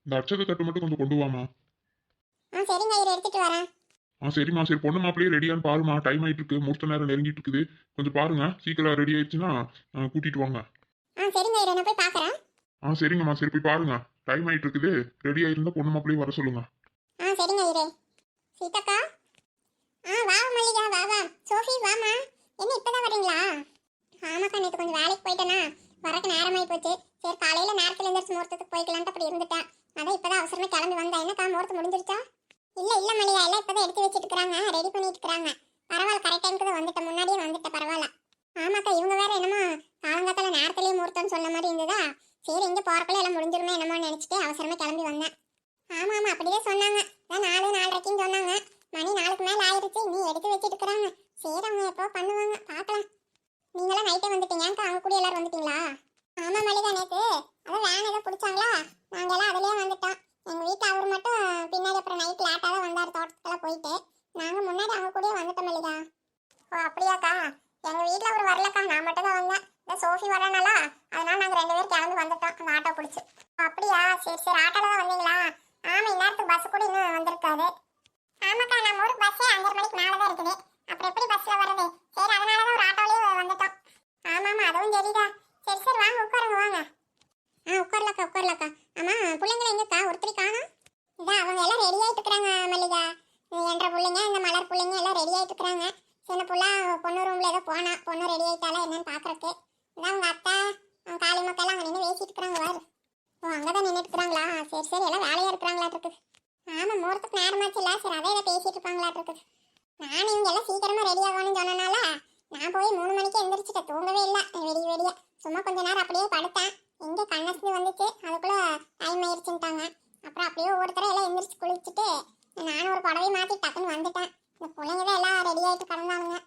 இந்த அச்சத தட்டு மட்டும் கொஞ்சம் கொண்டு வாமா. சரிங்க ஐயர், எடுத்துட்டு வரேன். சரிம்மா. சரி, பொண்ணு மாப்பிளையே ரெடியான்னு பாருமா. டைம் ஆயிட்டு இருக்கு, முகூர்த்த நேரம் நெருங்கிட்டு இருக்குது. கொஞ்சம் பாருங்க, சீக்கிரம் ரெடி ஆயிடுச்சுன்னா கூட்டிட்டு வாங்க. சரிங்க ஐயர், நான் போய் பார்க்குறேன். சரிங்கம்மா. சரி, போய் பாருங்க. டைம் ஆயிட்டு இருக்குது. ரெடி ஆயிருந்தா பொண்ணு மாப்பிளையே வர சொல்லுங்க. சரிங்க ஐயரே. சீதாக்கா, வா மல்லிகா, வா வா. சோஃபி வாமா. என்ன இப்பதான் வரீங்களா? ஆமாக்கா, நேற்று கொஞ்சம் வேலைக்கு போயிட்டேனா, வரக்கு நேரமாயி போச்சு. சரி, காலையில நேரத்துல எந்திரிச்சு முகூர்த்தத்துக்கு போய்க்கலான்ட்டு அப்படி இருந்துட்டேன். அதான் இப்பதான் அவசரமா கிளம்பி வந்தேன். என்னக்கா, முகூர்த்தம் முடிஞ்சிருச்சா? இல்ல மல்லிகா, எல்லாம் இப்பதான் எடுத்து வச்சுட்டு இருக்காங்க, ரெடி பண்ணிட்டு இருக்காங்க. பரவாயில்ல, கரெக்ட் டைமுக்கு தான் வந்துட்டேன், முன்னாடியே வந்துட்டேன், பரவாயில்ல. ஆமாக்கா, இவங்க வேற என்னமோ காலங்காத்தால நேரத்திலேயே முகூர்த்தம்னு சொன்ன மாதிரி இருந்ததா. சரி, இங்க போறக்குள்ள எல்லாம் முடிஞ்சிருமே என்னமோ நினைச்சிட்டு அவசரமா கிளம்பி வந்தேன். ஆமா அப்படிதான் சொன்னாங்க. 4:30க்குன்னு சொன்னாங்க. மணி 4க்கு மேல ஆயிடுச்சு, நீ எடுத்து வச்சுட்டு இருக்கிறாங்க. சரி, அவங்க எப்போ பண்ணுவாங்க, பார்க்கலாம். நீங்களாம் நைட்டே வந்துட்டீங்க, அவங்க கூட எல்லாரும் வந்துட்டீங்களா? ஆமா மல்லிகா, நேற்று அதான் வேன் ஏதோ பிடிச்சாங்களா, நாங்க எல்லாம் அதுலயே வந்துட்டோம். எங்க வீட்டுல அவர் மட்டும் பின்னாடி அப்புறம் நைட் லேட்டா தான் வந்தார், தோட்டத்துக்கெல்லாம் போயிட்டு. நாங்க முன்னாடி அவங்க கூட வந்துட்டோம் மல்லிகா. அப்படியாக்கா? எங்க வீட்டுல அவர் வரலக்கா, நான் மட்டும் தான் வந்தேன். இந்த சோஃபி வரனால அதனால நாங்க 2 பேரும் கிளம்பி வந்துட்டோம், அந்த ஆட்டோ பிடிச்சி. அப்படியா? சரி, ஆட்டோல தான் வந்தீங்களா? ஆமா, இந்நேரத்துக்கு பஸ் கூட இன்னும் வந்திருக்காது. ஆமாக்கா, நம்ம ஊருக்கு பஸ்ஸே 5:30 மணிக்கு மேலே தான் இருக்குது. அப்புறம் எப்படி பஸ்ல வர்றது? சரி, அதனால தான் ஒரு ஆட்டோலயே வந்துட்டோம். ஆமா, அதுவும் சரிதா. சரி, வாங்க உட்காருங்க, வாங்க. உட்காரலக்கா. ஆமா, பிள்ளைங்களை எங்கக்கா? ஒருத்தரி காணோம். இதான் அவங்க எல்லாம் ரெடி ஆயிட்டு இருக்கிறாங்க மல்லிகா. என்ற பிள்ளைங்க, இந்த மலர் பிள்ளைங்க எல்லாம் ரெடி ஆயிட்டு இருக்கிறாங்க. சின்ன புள்ள பொண்ணு ரூம்ல ஏதோ போனா, பொண்ணு ரெடி ஆயிட்டாலா என்னன்னு பாக்குறதுக்கு. இதான் உங்க அத்தை காளி மக்கள் அங்க நின்று பேசிட்டு இருக்கிறாங்க. வாரு. அங்கதான் நின்றுட்டு இருக்கிறாங்களா? சரி, எல்லாம் வேலையா இருக்கிறாங்களாட்டு. ஆமா, முகூர்த்தத்துக்கு நேரமாச்சு இல்ல, சரி அதை பேசிட்டு இருப்பாங்களாட்டு இருக்குது. நான் இவங்க எல்லாம் சீக்கிரமா ரெடி ஆகணும்னு சொன்னனால நான் போய் 3 மணிக்கு எந்திரிச்சிட்டேன், தூங்கவே இல்லை. வெடிய சும்மா கொஞ்ச நேரம் அப்படியே படுத்தேன். எங்க கண்ணசு வந்துச்சு, அதுக்குள்ள டைம் ஆயிடுச்சுட்டாங்க. அப்புறம் அப்படியே ஒவ்வொருத்தர எல்லாம் எந்திரிச்சு குளிச்சுட்டு நானும் ஒரு புடவை மாத்தி டக்குன்னு வந்துட்டேன். இந்த பிள்ளைங்க தான் எல்லாம் ரெடி ஆயிட்டு கிடந்தானுங்க.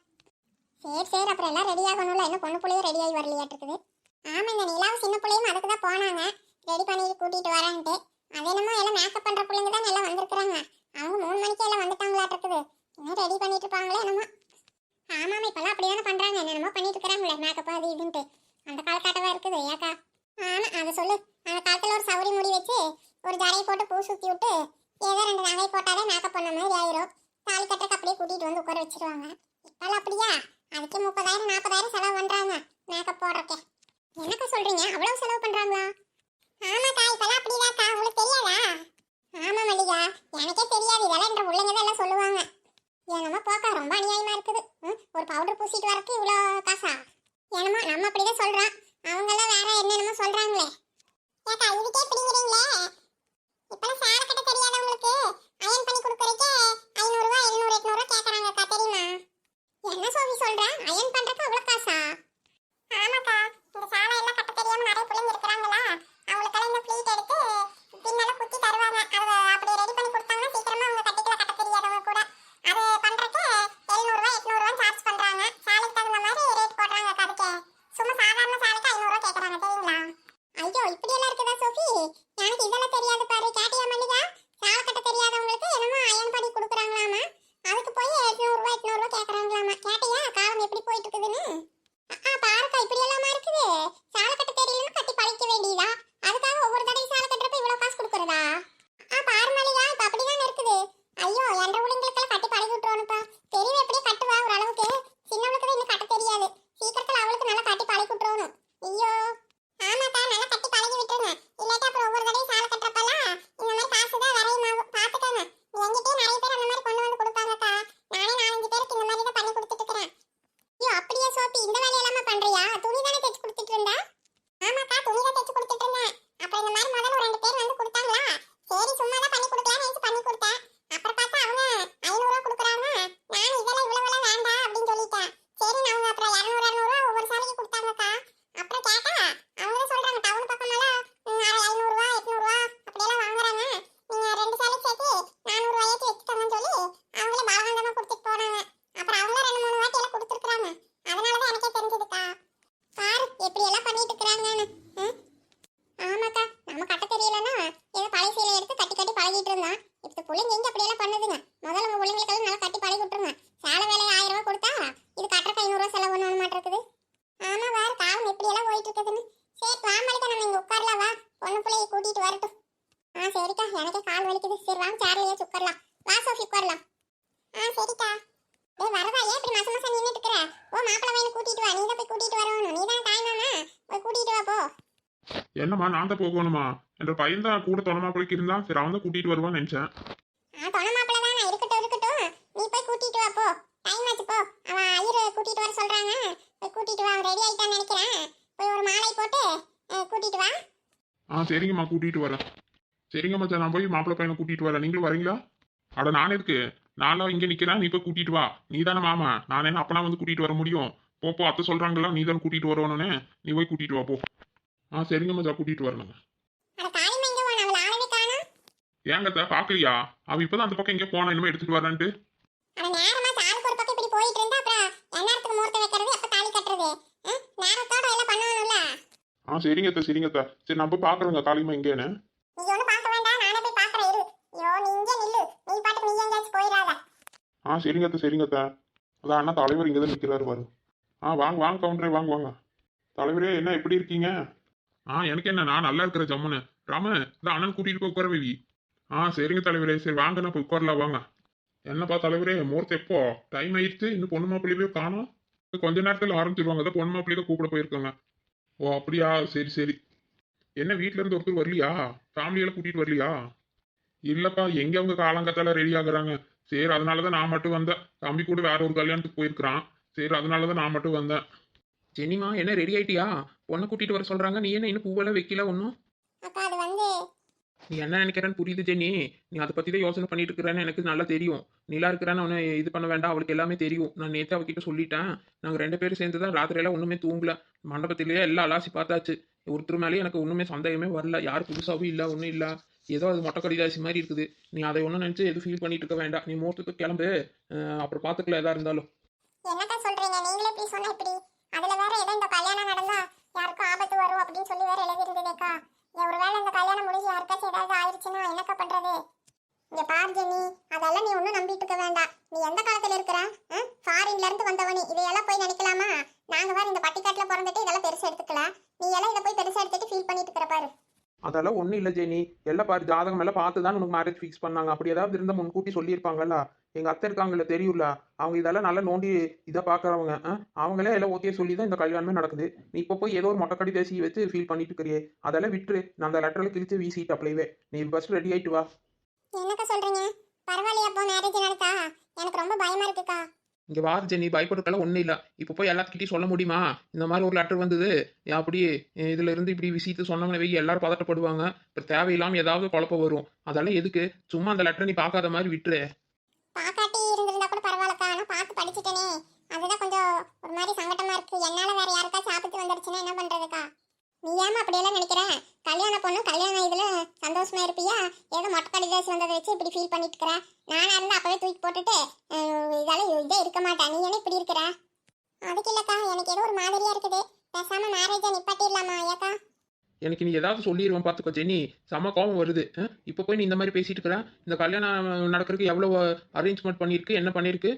சரி, அப்புறம் எல்லாம் ரெடி ஆகணும்ல, என்ன பொண்ணு பிள்ளையும் ரெடி ஆகி வரலையாட்டு இருக்குது. ஆமா, இந்த நிலாவும் சின்ன பிள்ளையும் அதுக்கு தான் போனாங்க, ரெடி பண்ணி கூட்டிட்டு வரேன்ட்டு. அது என்னமோ எல்லாம் மேக்கப் பண்ற பிள்ளைங்க தான் எல்லாம் வந்திருக்கிறாங்க. அவங்க 3 மணிக்கு எல்லாம் வந்துட்டாங்களாட்டு இருக்குது. இன்னும் ரெடி பண்ணிட்டு இருப்பாங்களே என்னமோ. ஆமாம், இப்பெல்லாம் அப்படிதானே பண்றாங்க, என்னென்னமோ பண்ணிட்டு இருக்கிறாங்களே மேக்கப் அது இதுன்ட்டு. அந்த காலத்தாட்டவா இருக்குது ஏக்கா. ஆமா, அதை சொல்லு. அந்த காலத்துல ஒரு சவுரி முடி வச்சு ஒரு ஜடையை போட்டு பூ சுத்தி விட்டு ஏதோ 2 நகை போட்டாலே மேக்கப் பண்ண மாதிரி ஆயிரும். தாலி கட்டுறக்கு அப்படியே கூட்டிட்டு வந்து உட்கார வச்சிருவாங்க. இப்பெல்லாம் அப்படியா? அதுக்கு 30,000 40,000 செலவு பண்றாங்க மேக்கப் போடுறக்கே. என்னக்கா சொல்றீங்க, அவ்வளவு செலவு பண்றாங்களா? ஆமாக்கா, இப்பெல்லாம் அப்படிதாக்கா, உங்களுக்கு தெரியாதா? ஆமா மல்லிகா, எனக்கே தெரியாது, இதெல்லாம் என்ற பிள்ளைங்க தான் எல்லாம் சொல்லுவாங்க. என்னமோ போக்கா, ரொம்ப அநியாயமா இருக்குது. ஒரு பவுடர் பூசிட்டு வரக்கு இவ்வளோ காசா? என்னமோ நம்ம அப்படிதான் சொல்றோம், அவங்க எல்லாம் வேற என்னென்னமோ சொல்றாங்களே. ஏக்கா, இதுக்கே பிடிங்கிறீங்களே. இப்பெல்லாம் சேலை கட்ட தெரியாதவங்களுக்கு அயன் பண்ணி கொடுக்கறதுக்கே 500 ரூபாய் 700 800 கேக்குறாங்கக்கா, தெரியுமா? என்ன சோவி சொல்ற, அயன் பண்றதுக்கு அவ்வளவு காசா? ஆமாக்கா, இந்த சேலை எல்லாம் கட்ட தெரியாம நிறைய பிள்ளைங்க இருக்கிறாங்களா, அவங்களுக்கெல்லாம் இந்த ப்ளீட் எடுத்து பின்னால குத்தி தருவாங்க. அதை அப்படியே ரெடி பண்ணி கொடுத்தாங்கன்னா சீக்கிரமா அவங்க கட்டிக்கலாம், கட்ட தெரியாதவங்க கூட. அது பண்றதுக்கு 700 ரூபாய் 800 ரூபாய் சார்ஜ் பண்றாங்க. சேலைக்கு தகுந்த மாதிரி ரேட் போடுறாங்க. அதுக்கு சும்மா சாதாரண சேலைக்கு 500 ரூபாய் கேக்குறாங்க, தெரியுங்களா? ஐயோ, இப்படி எல்லாம் இருக்குதா சோஃபி? எனக்கு இதெல்லாம் தெரியாது பாரு. கேட்டியா மல்லிகா? சேலை கட்ட தெரியாதவங்களுக்கு என்னமோ அயன் பண்ணி கொடுக்குறாங்களாமா, அதுக்கு போய் 800 ரூபாய் 800 ரூபாய் கேக்குறாங்களாமா. கேட்டியா காலம் எப்படி போயிட்டு இருக்குதுன்னு? பாருக்கா, இப்படி எல்லாமா இருக்குது. சேலை கட்ட தெரியலன்னு கட்டி பழிக்க வேண்டியதா? அதுக்காக ஒவ்வொரு தடவை சேலை கட்டுறப்ப இவ்வளவு காசு கொடுக்கறதா? பாரு மல்லிகா, இப்ப அப்படிதான் இருக்குது. ஐயோ, என்ற பிள்ளைங்களுக்கெல்லாம் கட்டி பழகி விட்டுருவானுப்பா. பெரியவ எப்படியே கட்டுவா ஓரளவுக்கு, சின்னவளுக்கு தான் இன்னும் கட்ட தெரியாது. சீக்கிரத்துல அவளுக்கு நல்லா கட்டி பழகி விட்டுருவணும். ஐயோ, ஆமாக்கா, நல்லா கட்டி பழகி விட்டுருங்க. இல்லாட்டி அப்புறம் ஒவ்வொரு தடவை சேலை கட்டுறப்பெல்லாம் இந்த மாதிரி காசு தான் வரையுமாகும், பாத்துக்கோங்க. என்கிட்டயே நிறைய பேர் அந்த மாதிரி கொண்டு வந்து கொடுப்பாங்கக்கா. நானே 4-5 பேருக்கு இந்த மாதிரி தான் பண்ணி கொடுத்துட்டு இருக்கிறேன். ஐயோ, அப்படியே சோப்பி, இந்த வேலையெல்லாமா பண்றியா? துணி தானே தைச்சு கொடுத்துட்டு இருந்தா? ஆமாக்கா, துணி தான் தைச்சு கொடுத்துட்டு இருந்தேன். அப்புறம் இந்த மாதிரி முதல்ல ஒரு 2 பேர் வந்து கொடுத்தாங்களா, சரி சும்மா தான் பண்ணி கொடுக்கலாம்னு நினைச்சு பண்ணி கொடுத்தேன். அப்புறம் பார்த்தா அவங்க 500 ரூபாய் கொடுக்குறாங்க. நான் இதெல்லாம் இவ்வளவு வேண்டாம் அப்படின்னு சொல்லிட்டேன். சரி, அவங்க அப்புறம் 200 ரூபாய் ஒவ்வொரு சாலைக்கு கொடுத்தாங்கக்கா. அப்புறம் கேட்டா அவங்க தான் சொல்றாங்க, டவுன் பக்கமெல்லாம் 500 ரூபாய் 800 ரூபாய் அப்படியெல்லாம் வாங்குறாங்க. நீங்க 2 சாலைக்கு சேர்த்து 400 ரூபாயாச்சும் வச்சுக்கோங்கன்னு சொல்லி அவங்களே பலவந்தமா கொடுத்துட்டு போனாங்க. அப்புறம் அவங்க 2-3 வாட்டி எல்லாம் கொடுத்துருக்காங்க. அதனாலதான் எனக்கே தெரிஞ்சதுக்கா. பாரு எப்படி எல்லாம் பண்ணிட்டு இருக்கிறாங்கன்னு. ஆமாக்கா, நம்ம கட்ட தெரியலன்னா ஏதோ பழைய சீலை எடுத்து கட்டி கட்டி பழகிட்டு இருந்தான். இப்ப பிள்ளைங்க எங்க அப்படி எல்லாம் பண்ணுதுங்க. முதல்ல உங்க பிள்ளைங்களுக்கெல்லாம் நல்லா கட்டி பழகி விட்டுருங்க. சேலை வேலை 1000 ரூபாய் கொடுத்தா இது கட்டுறக்கு 500 ரூபாய் செலவு பண்ண மாட்டிருக்குது. ஆமா, வேற காலம் எப்படி எல்லாம் போயிட்டு இருக்குதுன்னு. சரி வா மல்லிகா, நம்ம இங்க உட்காரலாம், வா. பொண்ணு பிள்ளைய கூட்டிட்டு வரட்டும். சரிக்கா, எனக்கே கால் வலிக்குது. சரி வாங்க சேர்லயே உட்காரலாம். வா சோஃபி உட்காரலாம். சரிக்கா. டேய் வரதா, ஏன் இப்படி மச மச நின்னுட்டு இருக்கற? ஓ மாப்பிள்ளை பையனை கூட்டிட்டு வா. நீ தான் போய் கூட்டிட்டு வரணும். நீ தான் தாய் மாமா. போய் கூட்டிட்டு வா போ. என்னம்மா நான் தான் போகணுமா? என்ற பையன் தான் கூட தொலைமாப்பிளைக்கு இருந்தான். சரி அவன் தான் கூட்டிட்டு வருவான்னு நினைச்சேன். தொண மாப்பிள்ளை தானே, இருக்கட்டும் இருக்கட்டும். நீ போய் கூட்டிட்டு வா போ. டைம் ஆச்சு போ. அவன் ஐயரை கூட்டிட்டு வர சொல்றாங்க. போய் கூட்டிட்டு வா. ரெடி ஆயிட்டான்னு நினைக்கிறேன். போய் ஒரு மாலை போட்டு கூட்டிட்டு வா. சரிங்கம்மா கூட்டிட்டு வரேன். சரிங்க மச்சான், நான் போய் மாப்பிள்ளை பையனை கூட்டிட்டு வரேன். நீங்களும் வரீங்களா? அட நான் இருக்கு. நான்லாம் இங்கே நிக்கிறேன். நீ போய் கூட்டிட்டு வா. நீ தானே மாமா. நான் என்ன அப்பனா வந்து கூட்டிட்டு வர முடியும்? போ அத்தை சொல்றாங்களா, நீ தானே கூட்டிட்டு வரணும்னு. நீ போய் கூட்டிட்டு வா போ. சரிங்க மச்சான், கூட்டிட்டு வரணும். அட காளிமா எங்க போனா? அவள ஆளவே காணோம். ஏங்கத்த பாக்கலையா? அவ இப்பதான் அந்த பக்கம் எங்க போனா, இனிமே எடுத்துட்டு வரேன்ட்டு. அட நேரமா சாருக்கு ஒரு பக்கம் இப்படி போயிட்டு இருந்தா அப்புறம் எந்நேரத்துக்கு முகூர்த்தம் வைக்கிறது, எப்ப தாலி கட்டுறது? நேரத்தோட எல்லாம் பண்ணணும்ல. சரிங்கத்த சரிங்கத்த. சரி நான் போய் பாக்குறேங்க காளிமா எங்கேன்னு. நீ ஒண்ணு பார்க்க வேண்டாம், நானே போய் பாக்குறேன் இரு. ஐயோ நீ இங்கே நில்லு. நீ பாட்டுக்கு நீ எங்கேயாச்சும் போயிடாத. சரிங்கத்த சரிங்கத்த. அதான் அண்ணா தலைவர் இங்கதான் நிக்கிறாரு பாரு. வாங்க வாங்க கவுண்டரே, வாங்க வாங்க. தலைவரே என்ன எப்படி இருக்கீங்க? எனக்கு என்ன, நான் நல்லா இருக்கிற ஜம்முன்னு. ராம இந்த அண்ணன் கூட்டிட்டு போய் உட்கார வை. சரிங்க தலைவரே. சரி வாங்க நான் போய் உட்காரலாம் வாங்க. என்னப்பா தலைவரே, முகூர்த்தம் எப்போ? டைம் ஆயிடுச்சு, இன்னும் பொண்ணு மாப்பிள்ளையே காணோம். கொஞ்ச நேரத்தில் ஆரம்பிச்சிருவாங்க. அதான் பொண்ணு மாப்பிள்ளையே கூப்பிட போயிருக்காங்க. ஓ அப்படியா, சரி சரி. என்ன வீட்ல இருந்து ஒருத்தர் வரலையா? ஃபேமிலியெல்லாம் கூட்டிட்டு வரலையா? இல்லப்பா, எங்க அவங்க காலங்கத்தால ரெடி ஆகுறாங்க. சரி அதனாலதான் நான் மட்டும் வந்தேன். தம்பி கூட வேற ஒரு கல்யாணத்துக்கு போயிருக்கிறான். சரி அதனாலதான் நான் மட்டும் வந்தேன். ஜெனிமா என்ன ரெடி ஆயிட்டியா? பொண்ணை கூட்டிட்டு வர சொல்றாங்க. நீ என்ன இன்னும் பூவெல்லாம் வைக்கல ஒன்றும்? அக்கா அது வந்து நீ என்ன நினைக்கிறேன்னு புரியுது ஜெனி. நீ அதை பத்தி தான் யோசனை பண்ணிட்டு இருக்கிறேன்னு எனக்கு நல்லா தெரியும். நீலா இருக்கிறான்னு அவனை இது பண்ண வேண்டாம், அவளுக்கு எல்லாமே தெரியும். நான் நேற்று அவகிட்ட சொல்லிட்டேன். நாங்கள் 2 பேரும் சேர்ந்து தான் ராத்திரியெல்லாம் ஒன்றுமே தூங்கல. மண்டபத்திலேயே எல்லாம் அலாசி பார்த்தாச்சு. ஒருத்தர் மேலேயே எனக்கு ஒன்றுமே சந்தேகமே வரல. யார் புதுசாகவும் இல்லை, ஒன்றும் இல்லை. ஏதோ அது மொட்டை கடிதாசி மாதிரி இருக்குது. நீ அதை ஒன்றும் நினச்சி எதுவும் ஃபீல் பண்ணிட்டு இருக்க வேண்டாம். நீ முகூர்த்தத்துக்கு கிளம்பு. அப்புறம் பார்த்துக்கலாம் எதா இருந்தாலும். என்னக்கா சொல்றீங்க? நீங்களே இப்படி சொன்னா இப்படி. அதுல வேற ஏதோ இந்த கல்யாணம் நடந்தா யாருக்கும் ஆபத்து வரும் அப்படின்னு சொல்லி வேற எழுதி இருந்ததேக்கா. ஒருவேளை இந்த கல்யாணம் முடிஞ்சு யாருக்காச்சும் ஏதாவது ஆயிடுச்சுன்னா என்னக்கா பண்றது? இங்க பார் ஜெனி, அதெல்லாம் நீ ஒன்றும் நம்பிட்டு இருக்க வேண்டாம். நீ எந்த காலத்துல இருக்கிற? ஃபாரின்ல இருந்து வந்தவனி இதையெல்லாம் போய் நினைக்கலாமா? நாங்க வேற இந்த பட்டிக்காட்டுல பிறந்துட்டு இதெல்லாம் பெருசா எடுத்துக்கல. நீ எல்லாம் இதை போய் பெருசா எடுத்துட்டு ஃபீல் பண்ணிட்டு இருக்கிற பாரு. அதெல்லாம் ஒன்றும் இல்லை ஜெனி. எல்லாம் பாரு, ஜாதகம் எல்லாம் பார்த்து தான் உனக்கு மேரேஜ் ஃபிக்ஸ் பண்ணாங்க. அப்படி ஏதாவது இருந்தால் முன்கூட்டி சொல்லியிருப்பாங்கல்ல. எங்கள் அத்தை இருக்காங்கல்ல, தெரியும்ல. அவங்க இதெல்லாம் நல்லா நோண்டி இதை பார்க்குறவங்க. அவங்களே எல்லாம் ஓகே சொல்லி தான் இந்த கல்யாணமே நடக்குது. நீ இப்போ போய் ஏதோ ஒரு மொட்டைக்கடி தேசி வச்சு ஃபீல் பண்ணிட்டு இருக்கிறியே, அதெல்லாம் விட்டுரு. நான் அந்த லெட்டரில் கிழிச்சு வீசிட்டு அப்படியே நீ ஃபர்ஸ்ட் ரெடி ஆகிட்டு வா. என்னக்கா சொல்றீங்க? பரவாயில்லையாப்போ மேரேஜ் நடத்தா? எனக்கு ரொம்ப பயமா இருக்குக்கா. இங்கே வா ஜெனி, பயப்படுறதுக்கெல்லாம் ஒன்றும் இல்லை. இப்போ போய் எல்லாத்துக்கிட்டையும் சொல்ல முடியுமா? இந்த மாதிரி ஒரு லெட்டர் வந்தது, அப்படி இதுல இருந்து இப்படி விஷயத்தை சொன்னாங்கன்னு வெய் எல்லாரும் பதட்டப்படுவாங்க. இப்போ தேவையில்லாமல் ஏதாவது குழப்பம் வரும். அதெல்லாம் எதுக்கு? சும்மா அந்த லெட்டரை நீ பார்க்காத மாதிரி விட்டுரு. பாக்காட்டி இருந்திருந்தா கூட பரவாயில்லக்கா. ஆனா பார்த்து படிச்சுட்டேனே, அதுதான் கொஞ்சம் ஒரு மாதிரி சங்கடமா இருக்கு. என்னால வேற யாருக்காச்சும் ஆபத்து வந்துருச்சுன்னா என்ன பண்றதுக்கா? நீ ஏமா அப்படியெல்லாம் நினைக்கிற? கல்யாண பொண்ணு கல்யாணம் இதுல சந்தோஷமா இருப்பியா? ஏதோ மொட்டை கடிதாசி வந்ததை வச்சு இப்படி ஃபீல் பண்ணிட்டு இருக்கிற. நானா இருந்தா அப்பவே தூக்கி போட்டுட்டு இதெல்லாம் இதே இருக்க மாட்டேன். நீ என்ன இப்படி இருக்கிற? அதுக்கு இல்லக்கா, எனக்கு ஏதோ ஒரு மாதிரியா இருக்குது. பேசாம மேரேஜை நிப்பாட்டிடலாமா ஐயாக்கா? எனக்கு நீ ஏதாவது சொல்லிடுவேன் பார்த்துக்கோ ஜெனி. செம்ம கோவம் வருது. இப்போ போய் நீ இந்த மாதிரி பேசிட்டு இருக்கிற. இந்த கல்யாணம் நடக்கிறதுக்கு எவ்வளோ அரேஞ்ச்மெண்ட் பண்ணியிருக்கு, என்ன பண்ணியிருக்கு?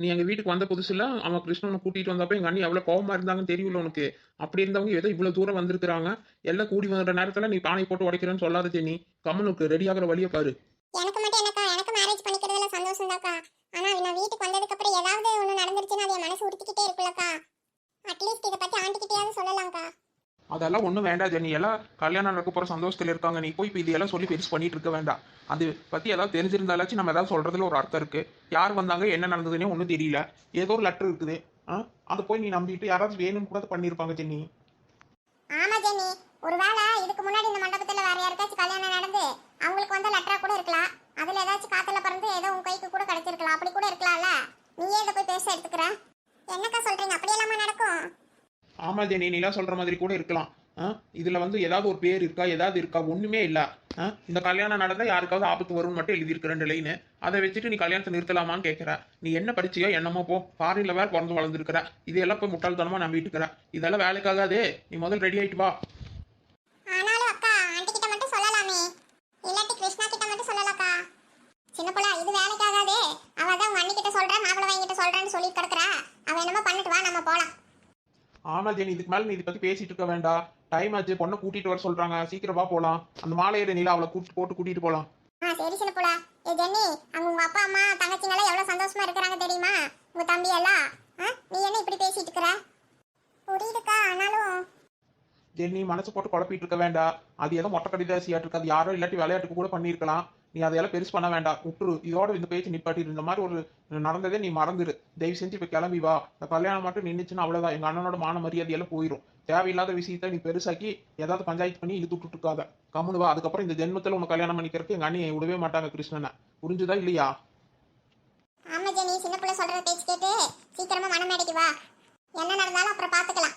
நீ எங்கள் வீட்டுக்கு வந்த புதுசில் அவன் கிருஷ்ணனை கூட்டிகிட்டு வந்தப்போ எங்கள் அண்ணி எவ்வளோ கோவமாக இருந்தாங்கன்னு தெரியல உனக்கு. அப்படி இருந்தவங்க ஏதோ இவ்வளோ தூரம் வந்திருக்கிறாங்க. எல்லாம் கூடி வந்த நேரத்தில் நீ பானை போட்டு உடைக்கிறேன்னு சொல்லாத ஜெனி. கம்மனுக்கு ரெடி ஆகிற வழியை பாரு. எனக்கு மட்டும் என்னக்கா, எனக்கு மேரேஜ் பண்ணிக்கிறதுல சந்தோஷம் தாக்கா. ஆனா நான் வீட்டுக்கு வந்ததுக்கு அப்புறம் ஏதாவது ஒண்ணு நடந்துருச்சுன்னா அது என் மனசு உறுத்திக்கிட்டே இருக்குல்லக்கா. அட்லீஸ்ட் இதை பத்தி ஆண்டிக்கிட்டேயாவது சொல்லலாம்க்கா. அதெல்லாம் ஒன்றும் வேண்டாம் ஜெனி. எல்லாம் கல்யாணம் நடக்க போகிற சந்தோஷத்தில் இருக்காங்க. நீ போய் இப்போ இதெல்லாம் சொல்லி பெருசு பண்ணிட்டு இருக்க வேண்டாம். அது பற்றி ஏதாவது தெரிஞ்சிருந்தாலாச்சும் நம்ம ஏதாவது சொல்கிறதுல ஒரு அர்த்தம் இருக்குது. யார் வந்தாங்க, என்ன நடந்ததுன்னே ஒன்றும் தெரியல. ஏதோ ஒரு லெட்டர் இருக்குது. அதை போய் நீ நம்பிட்டு யாராவது வேணும்னு கூட பண்ணியிருப்பாங்க ஜெனி. ஆமா ஜெனி, ஒருவேளை இதுக்கு முன்னாடி இந்த மண்டபத்துல வேற யாருக்காச்சும் கல்யாணம் நடந்து அவங்களுக்கு வந்த லெட்டரா கூட இருக்கலாம். அதுல ஏதாச்சும் காத்துல பறந்து ஏதோ உன் கைக்கு கூட கிடைச்சிருக்கலாம். அப்படி கூட இருக்கலாம்ல. நீயே இதை போய் பேச எடுத்துக்கிற. என்னக்கா சொல்றீங்க? அப்படியெல்லாமா நடக்கும்? ஆமாம் ஜெனி, நீலாம் சொல்கிற மாதிரி கூட இருக்கலாம். இதில் வந்து ஏதாவது ஒரு பேர் இருக்கா, ஏதாவது இருக்கா? ஒன்றுமே இல்லை. இந்த கல்யாணம் நடந்தால் யாருக்காவது ஆபத்து வரும்னு மட்டும் எழுதியிருக்க 2 லைனு. அதை வச்சுட்டு நீ கல்யாணத்தை நிறுத்தலாமான்னு கேட்குற. நீ என்ன படிச்சியோ என்னமோ போ. ஃபாரின்ல வேறு பிறந்து வளர்ந்துருக்கிற. இதெல்லாம் போய் முட்டாள்தனமாக நம்பிட்டு இருக்கிற. இதெல்லாம் வேலைக்காகாதே. நீ முதல் ரெடி ஆகிட்டு வா. ஆனாலும் அக்கா, ஆண்டி கிட்ட மட்டும் சொல்லலாமே. இல்லாட்டி கிருஷ்ணா கிட்ட மட்டும் சொல்லலக்கா. சின்ன புள்ள, இது வேலைக்காகாதே. அவ தான் உங்க அண்ணி கிட்ட சொல்றா, மாப்பிள்ளை வாங்கிட்ட சொல்றான்னு சொல்லி கிடக்குறா. அவ என்னமோ பண்ணிட்டு வா, நம்ம போலாம். ஆமாம் ஜெனி, இதுக்கு மேலே நீ இதை பற்றி பேசிட்டு இருக்க வேண்டாம். டைம் ஆச்சு, பொண்ணை கூட்டிட்டு வர சொல்றாங்க, சீக்கிரமா போலாம். அந்த மாலையிட நீலா அவளை கூட்டிட்டு போலாம். சரி சின்ன புள்ள. ஏ ஜென்னி, அங்க உங்க அப்பா அம்மா தங்கச்சிங்கெல்லாம் எவ்வளவு சந்தோஷமா இருக்கிறாங்க தெரியுமா? உங்க தம்பி எல்லாம். நீ என்ன இப்படி பேசிட்டு இருக்கிற? புரியுதுக்கா, ஆனாலும் ஜென்னி மனசு போட்டு குழப்பிட்டு இருக்க வேண்டாம். அது ஏதோ மொட்டை கடிதாசியாட்டு இருக்காது, யாரோ இல்லாட்டி விளையாட்டுக்கு கூட பண்ணியிருக்கலாம். நீ அதையெல்லாம் பெருசு பண்ண வேண்டாம், விட்டுரு. இதோட இந்த பேச்சு நிப்பாட்டிடு. இந்த மாதிரி ஒரு நடந்ததே நீ மறந்துடு. தயவு செஞ்சு இப்ப கிளம்பி வா. இந்த கல்யாணம் மட்டும் நின்றுச்சுன்னா அவ்வளவுதான், எங்க அண்ணனோட மான மரியாதையெல்லாம் போயிடும். தேவையில்லாத விஷயத்த நீ பெருசாக்கி ஏதாவது பஞ்சாயத்து பண்ணி இழுத்து விட்டுட்டு இருக்காத. கம்முனு வா. அதுக்கப்புறம் இந்த ஜென்மத்துல உனக்கு கல்யாணம் பண்ணிக்கிறதுக்கு எங்க அண்ணி விடவே மாட்டாங்க கிருஷ்ணனை. புரிஞ்சுதா இல்லையா? ஆமா ஜெனி, சின்ன புள்ள சொல்ற பேச்சு கேட்டு சீக்கிரமா மனமேடைக்கு வா. என்ன நடந்தாலும் அப்புறம் பாத்துக்கலாம்.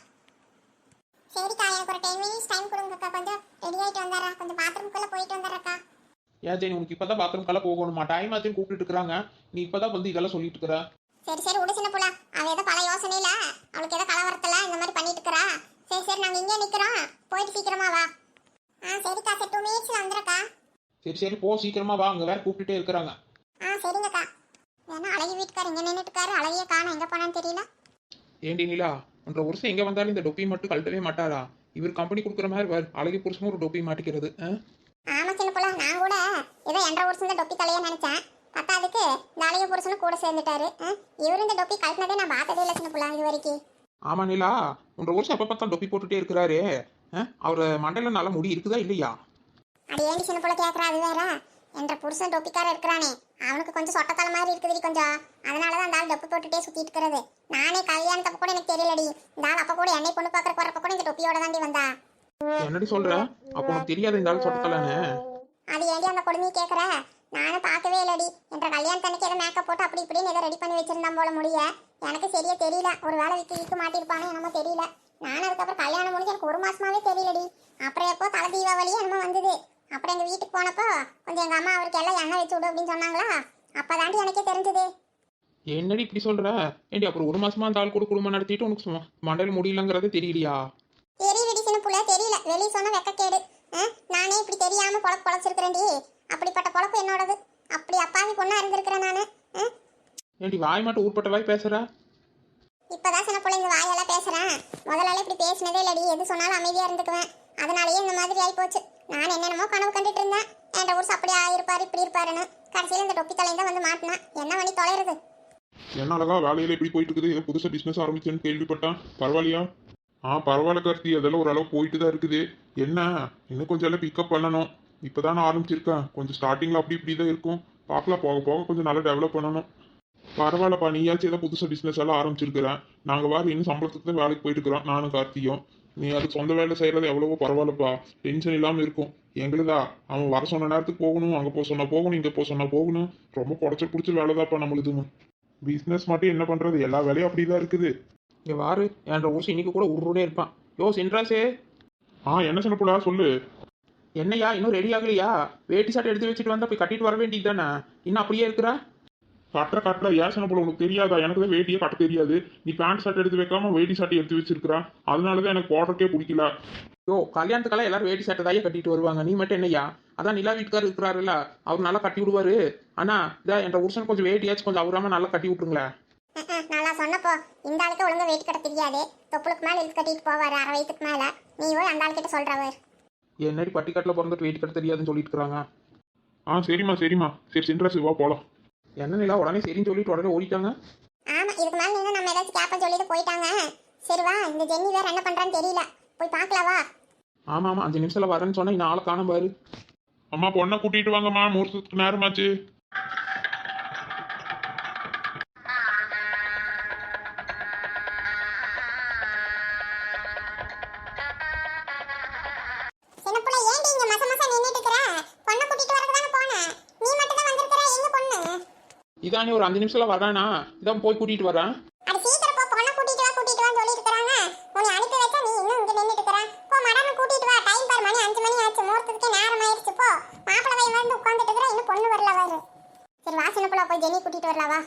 சரிக்கா, எனக்கு ஒரு 10 மினிட்ஸ் டைம் கொடுங்கக்கா. கொஞ்சம் ரெடி ஆயிட்டு வந்துடுறா. கொஞ்சம் பாத்ரூம்குள்ள போயிட்டு வந்துடுறக்கா. ஏன் ஜெனி, உனக்கு இப்பதான் பாத்ரூம் கல்ல போகணுமா? டைம் ஆச்சுன்னு கூப்பிட்டு இருக்கிறாங்க, நீ இப்பதான் வந்து இதெல்லாம் சொல்லிட்டு இருக்கிற. சரி சரி விடு சின்ன புள்ள. அவ ஏதோ பல யோசனையில அவளுக்கு ஏதோ கலவரத்துல இந்த மாதிரி பண்ணிட்டு இருக்கறா. சரி சரி, நாங்க இங்கே நிக்கிறோம். போயிட்டு சீக்கிரமா வா. சரிக்கா, சரி 2 மினிட்ஸ்ல வந்துடுறக்கா. சரி சரி போ, சீக்கிரமா வா. அங்க வேற கூப்பிட்டுட்டே இருக்கிறாங்க. சரிங்கக்கா. ஏன்னா அழகி வீட்டுக்காரர் இங்க நின்றுட்டு இருக்காரு. அழகிய காணோம், எங்க போனான்னு தெரியல. ஏண்டி நீலா, 1.5 வருஷம் எங்க வந்தாலும் இந்த டொப்பி மட்டும் கழட்டவே மாட்டாரா? இவர் கம்பெனி கொடுக்குற மாதிரி வேறு அழகி புருஷனும் ஒரு டொப்பி மாட்டிக்கிறது. ஆமா சின்ன புள்ள, நான் கூட ஏதோ 2.5 வருஷம் தான் டொப்பி தலையா நினைச்சேன். பத்தாதுக்கு இந்த அழகிய புருஷனும் கூட சேர்ந்துட்டாரு. இவரு இந்த டொப்பி கழட்டினதே நான் பார்த்ததே இல்லை சின்ன புள்ள இது வரைக்கும். ஆமா நீலா, 1.5 வருஷம் எப்ப பார்த்தா டொப்பி போட்டுட்டே இருக்கிறாரு. அவர் மண்டையில நல்ல முடி இருக்குதா இல்லையா? அது ஏண்டி சின்ன புள்ள கேட்கறா? அது வேற. என்ற புருஷன் டொப்பிக்கார இருக்கிறானே, அவனுக்கு கொஞ்சம் சொட்டத்தலை மாதிரி இருக்குது கொஞ்சம். அதனாலதான் அந்த ஆள் டொப்பி போட்டுட்டே சுத்திட்டு இருக்கிறது. நானே கல்யாணத்தப்ப கூட எனக்கு தெரியலடி. இந்த ஆள் அப்ப கூட என்னை பொண்ணு பாக்குற வரப்ப கூட இந்த டொப்பியோட தாண்டி வந்தா. என்னடி சொல்ற? அப்ப உனக்கு தெரியாது இந்த ஆள் சொட்டத்தலன்னு? அது ஏண்டி அந்த குழந்தைய கேட்கற? நானும் பார்க்கவே இல்லடி. என்ற கல்யாணத்தன்னைக்கு ஏதோ மேக்கப் போட்டு அப்படி இப்படின்னு ஏதோ ரெடி பண்ணி வச்சிருந்தான் போல முடிய. எனக்கு சரியா தெரியல. ஒரு வேலை விக்கு மாட்டிருப்பானோ என்னமோ தெரியல. நானும் அதுக்கப்புறம் கல்யாணம் முடிஞ்சு எனக்கு 1 மாசமாவே தெரியலடி. அப்புறம் எப்போ தலை தீபாவளியே என்னமோ வந்தது. அப்புறம் எங்க வீட்டுக்கு போனப்போ கொஞ்சம் எங்க அம்மா அவருக்கு எல்லாம் எண்ணெய் வச்சு விடு அப்படின்னு சொன்னாங்களா. அப்பதாண்டி எனக்கே தெரிஞ்சது. என்னடி இப்படி சொல்ற? ஏண்டி அப்புறம் 1 மாசமா அந்த ஆள் கூட குடும்பம் நடத்திட்டு உனக்கு மண்டையில முடியலங்கிறது தெரியலையா? தெரியலடி சின்ன புள்ள, தெரியல. வெளியே சொன்ன வெக்கக்கேடு. நானே இப்படி தெரியாம பொழச்சிருக்கிறேன்டி. அப்படிப்பட்ட பொழப்பு என்னோடது. அப்படி அப்பாவி பொண்ணா இருந்திருக்கிறேன் நானு. ஏண்டி வாய் மட்டும் ஊர்பட்ட வாய் பேசுற? இப்பதான் சின்ன பிள்ளைங்க வாயெல்லாம் பேசுறேன். முதலால இப்படி பேசினதே இல்லடி. எது சொன்னாலும் அமைதியா இருந்துக்குவேன். அதனாலயே இந்த மாதிரி ஆகி போச்சு. நான் என்னென்னமோ கனவு கண்டுட்டு இருந்தேன். என் ஊர் அப்படி ஆயிருப்பாரு இப்படி இருப்பாருன்னு. கடைசியில் இந்த டொப்பி தலையும் தான் வந்து மாட்டினேன். என்ன பண்ணி தொலைறது? என்ன அழகா வேலையில எப்படி போயிட்டு இருக்குது? ஏதோ புதுசா பிசினஸ் ஆரம்பிச்சேன்னு கேள்விப்பட்டேன். பரவாயில்லையா? பரவாயில்ல கார்த்தி, அதெல்லாம் ஓரளவு போயிட்டு தான் இருக்குது. என்ன இன்னும் கொஞ்சம் எல்லாம் பிக்கப் பண்ணணும். இப்போதான் நான் ஆரம்பிச்சிருக்கேன். கொஞ்சம் ஸ்டார்டிங்ல அப்படி இப்படி தான் இருக்கும். பார்க்கலாம், போக போக கொஞ்சம் நல்லா டெவலப் பண்ணணும். பரவாயில்லப்பா, நீயாச்சும் ஏதோ புதுசாக பிஸ்னஸ் எல்லாம் ஆரம்பிச்சிருக்கிறேன். நாங்கள் வேறு இன்னும் சம்பளத்துக்கு தான் வேலைக்கு போயிட்டு இருக்கிறோம், நானும் கார்த்தியும். நீ அதுக்கு சொந்த வேலை செய்கிறது எவ்வளவோ பரவாயில்லப்பா. டென்ஷன் இல்லாமல் இருக்கும். எங்களுதா அவன் வர சொன்ன நேரத்துக்கு போகணும், அங்கே போக சொன்னால் போகணும், இங்கே போக சொன்னால் போகணும். ரொம்ப குறைச்சி பிடிச்ச வேலை தான்ப்பா நம்மளுதுங்க. பிஸ்னஸ் மட்டும் என்ன பண்ணுறது, எல்லா வேலையும் அப்படி தான் இருக்குது. இங்கே வாரு, என்ற ஊசி இன்னைக்கு கூட உருடே இருப்பான். யோ சென்ட்ராசே. என்ன சொன்ன போடா, சொல்லு. என்னையா இன்னும் ரெடி ஆகலையா? வேட்டி சாட்டை எடுத்து வச்சுட்டு வந்தா போய் கட்டிட்டு வர வேண்டியது தானே? இன்னும் அப்படியே இருக்கிறா? கட்டுற ஏன் சொன்ன போல உனக்கு தெரியாதா? எனக்கு தான் வேட்டியே கட்ட தெரியாது. நீ பேண்ட் ஷர்ட் எடுத்து வைக்காம வேட்டி ஷர்ட் எடுத்து வச்சிருக்கிறா. அதனாலதான் எனக்கு போடுறக்கே பிடிக்கல. யோ கல்யாணத்துக்கெல்லாம் எல்லாரும் வேட்டி சட்டை தாயே கட்டிட்டு வருவாங்க, நீ மட்டும் என்னையா? அதான் நிலா வீட்டுக்காரர் இருக்கிறாருல்ல, அவர் நல்லா கட்டி விடுவாரு. ஆனா இதா என்ற புருஷன் கொஞ்சம் வேட்டியாச்சும் கொஞ்சம் அவராம நல்லா கட்டி விட்டுருங்களேன். நல்லா சொன்னப்போ இந்த ஆளுக்கு ஒழுங்கா வெயிட் கட்ட தெரியாது. தொப்புளுக்கு மேல இழுத்து கட்டிட்டு போவாரு 6 வயசுக்கு மேல. நீ போய் அந்த ஆளுக்கிட்ட சொல்றவர். என்னடி பட்டிக்காட்டில் பிறந்துட்டு வெயிட் கட்ட தெரியாதுன்னு சொல்லிட்டு இருக்கிறாங்க. சரிம்மா சரி சென்ட்ரஸ் வா போலாம். என்ன நிலா உடனே சரின்னு சொல்லிட்டு உடனே ஓடிட்டாங்க? ஆமா, இதுக்கு மேல நீங்க நம்ம ஏதாச்சும் கேப்ப சொல்லிட்டு போயிட்டாங்க. சரி வா, இந்த ஜென்னி வேற என்ன பண்றான்னு தெரியல, போய் பார்க்கலாம் வா. ஆமா 5 நிமிஷத்துல வரேன்னு சொன்னா இன்னும் ஆளை காண பாரு. அம்மா பொண்ணை கூட்டிட்டு வாங்கம்மா, முகூர்த்தத்துக்கு நேரமாச்சு. சின்ன புள்ள ஏண்டி இங்க மச மச நின்னுட்டு இருக்கற? பொண்ணை கூட்டிட்டு வரது தான போனேன். நீ மட்டும் தான் வந்திருக்கற, எங்க பொண்ணு? இதானே ஒரு 5 நிமிஷத்துல வரானா, இதான் போய் கூட்டிட்டு வரேன். அது சீக்கிரம் போ, பொண்ணை கூட்டிட்டு வான்னு சொல்லி இருக்காங்க. உன்னை அனுப்பி வச்சா நீ இன்னும் இங்க நின்னுட்டு இருக்கற. போ மடன கூட்டிட்டு வா. டைம் பார், மணி 5 மணி ஆச்சு. முகூர்த்தத்துக்கு நேரம் ஆயிருச்சு. போ, மாப்பிள்ளை பையன் வந்து உட்கார்ந்துட்டு இருக்கற, இன்னும் பொண்ணு வரல பாரு. சரி வா சின்ன புள்ள, போய் ஜெனி கூட்டிட்டு வரலாம் வா.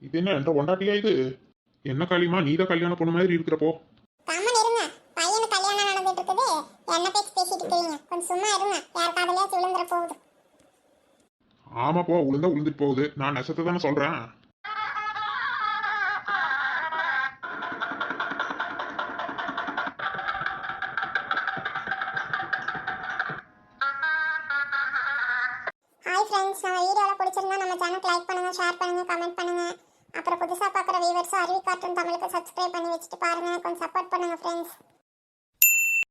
இது என்ன என்ற ஒண்டாட்டியா இது? என்ன களிமா, நீதான் கல்யாணம் பொண்ணு மாதிரி இருக்கிறப்போ. கம்மன் இருங்க, பையனுக்கு கல்யாணம் நடந்துட்டு இருக்குது. என்ன பேச்சு பேசிட்டு இருக்கீங்க? கொஞ்சம் சும்மா இருங்க, யார் காதலையாச்சும் விழுந்துற போகுது. ஆமாப்போ, விழுந்துட்டு போகுது. நான் நெசத்தை தானே சொல்றேன். ஃப்ரெண்ட்ஸ் நம்ம வீடியோவில் பிடிச்சிருந்தா நம்ம சேனலுக்கு லைக் பண்ணுங்கள், ஷேர் பண்ணுங்கள், கமெண்ட் பண்ணுங்கள். அப்புறம் புதுசாக பார்க்குற வியூவர்ஸும் அருவி கார்ட்டூன் தமிழுக்கு சப்ஸ்கிரைப் பண்ணி வச்சுட்டு பாருங்கள். கொஞ்சம் சப்போர்ட் பண்ணுங்கள் ஃப்ரெண்ட்ஸ்.